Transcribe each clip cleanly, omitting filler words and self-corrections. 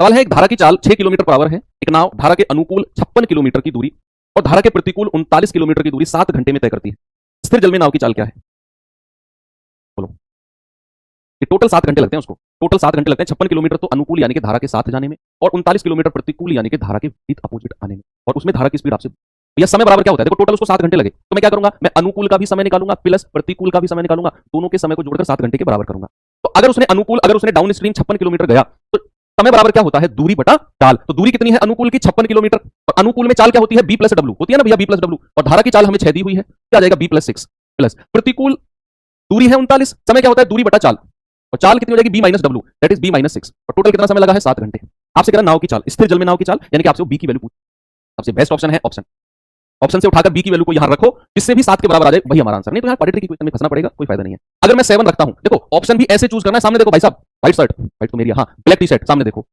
सवाल है, एक धारा की चाल 6 किलोमीटर पर आवर है। एक नाव धारा के अनुकूल 56 किलोमीटर की दूरी और धारा के प्रतिकूल 39 किलोमीटर की दूरी 7 घंटे में तय करती है। स्थिर जल में नाव की चाल क्या है? बोलो। ये टोटल 7 घंटे लगते हैं उसको, टोटल 7 घंटे लगते हैं। 56 किलोमीटर तो अनुकूल यानी कि धारा के साथ जाने में, और 39 किलोमीटर प्रतिकूल यानी कि धारा के विपरीत अपोजिट आने में, और उसमें धारा की स्पीड आपसे। यह समय बराबर क्या होता है? देखो टोटल उसको 7 घंटे लगे, तो मैं क्या करूंगा, मैं अनुकूल का भी समय निकालूंगा प्लस प्रतिकूल का भी समय निकालूंगा, दोनों के समय को जोड़कर 7 घंटे के बराबर करूंगा। तो अगर उसने अनुकूल, अगर उसने डाउन स्ट्रीम 56 किलोमीटर गया तो समय बराबर क्या होता है? दूरी बटा चाल। तो दूरी कितनी है अनुकूल की? 56 किलोमीटर। और अनुकूल में चाल क्या होती है? बी प्लस डब्ल्यू होती है ना भैया, बी प्लस डब्ल्यू। और धारा की चाल हमें 6 दी हुई है, क्या आ जाएगा? बी प्लस 6 प्लस प्रतिकूल दूरी है 39, समय क्या होता है? दूरी बटा चाल, और चाल कितनी हो जाएगी? B minus W, that is B minus 6। और टोटल कितना समय लगा है? 7 घंटे। आपसे कह रहा नाव की चाल, स्थिर जल में नाव की चाल, यानी कि आपसे बी की वैल्यू पूछ। सबसे बेस्ट ऑप्शन है ऑप्शन, ऑप्शन से उठाकर बी की वैल्यू को यहां रखो, जिससे भी 7 के बराबर आ जाए, वही हमारा आंसर। नहीं तो यहां क्वाड्रेटिक की इक्वेशन में फंसना पड़ेगा, कोई फायदा नहीं है। अगर मैं 7 रखता हूं, देखो ऑप्शन भी ऐसे चूज करना है। सामने देखो भाई साहब, व्हाइट शर्ट, व्हाइट तो मेरी, हां ब्लैक टी शर्ट, सामने देखो।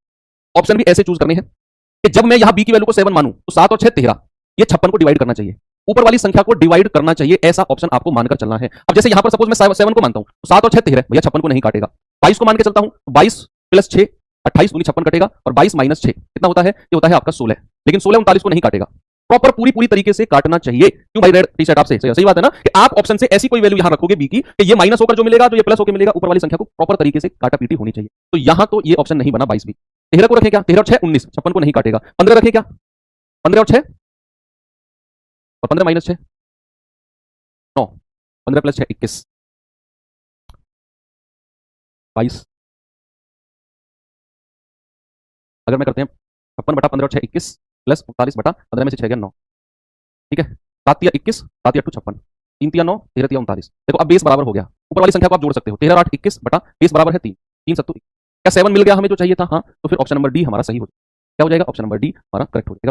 ऑप्शन भी ऐसे चूज करने हैं कि जब मैं यहां बी की वैल्यू को 7 मानूं तो 7 और 6 13, ये 56 को डिवाइड करना चाहिए, ऊपर वाली संख्या को डिवाइड करना चाहिए, ऐसा ऑप्शन आपको मानकर चलना है। अब जैसे यहां पर सपोज मैं 7 को मानता हूं तो 7 और 6 13, भैया 56 को नहीं काटेगा। 22 को मान के चलता हूं, 22 प्लस 6 28 दूनी 56 कटेगा, और 22 माइनस 6 कितना होता है? ये होता है आपका 16। लेकिन 16 39 को नहीं काटेगा, प्रॉपर पूरी तरीके से काटना चाहिए। क्यों भाई रेड टी शर्ट? आपसे सही बात है ना कि आप ऑप्शन से ऐसी कोई वैल्यू यहां रखोगे बी की कि ये माइनस होकर जो मिलेगा तो ये प्लस होकर मिलेगा, ऊपर वाली संख्या को प्रॉपर तरीके से काटा पीटी होनी चाहिए। तो यहां तो ये ऑप्शन नहीं बना 22 भी। 13 को रखें क्या? 13 और 6 19, 56 को नहीं काटेगा। 15 रखें क्या? 15 और 6 और 15 माइनस 6 9, 15 प्लस 6 21 22। अगर मैं करते हैं 56 बटा 15 और 6 21 प्लस 39 बटा 15 में से 6 गया 9, ठीक है। 7 या 21, 7 या 2 56, 3 या 9, 13 या 39। देखो अब बेस बराबर हो गया, ऊपर वाली संख्या को आप जोड़ सकते हो। 13 और 8 21 बटा बेस बराबर है 3, 3 7 क्या 7 मिल गया हमें जो चाहिए था? हाँ, तो फिर ऑप्शन नंबर डी हमारा सही हो जाएगा। क्या हो जाएगा? ऑप्शन नंबर डी हमारा करेक्ट हो जाएगा।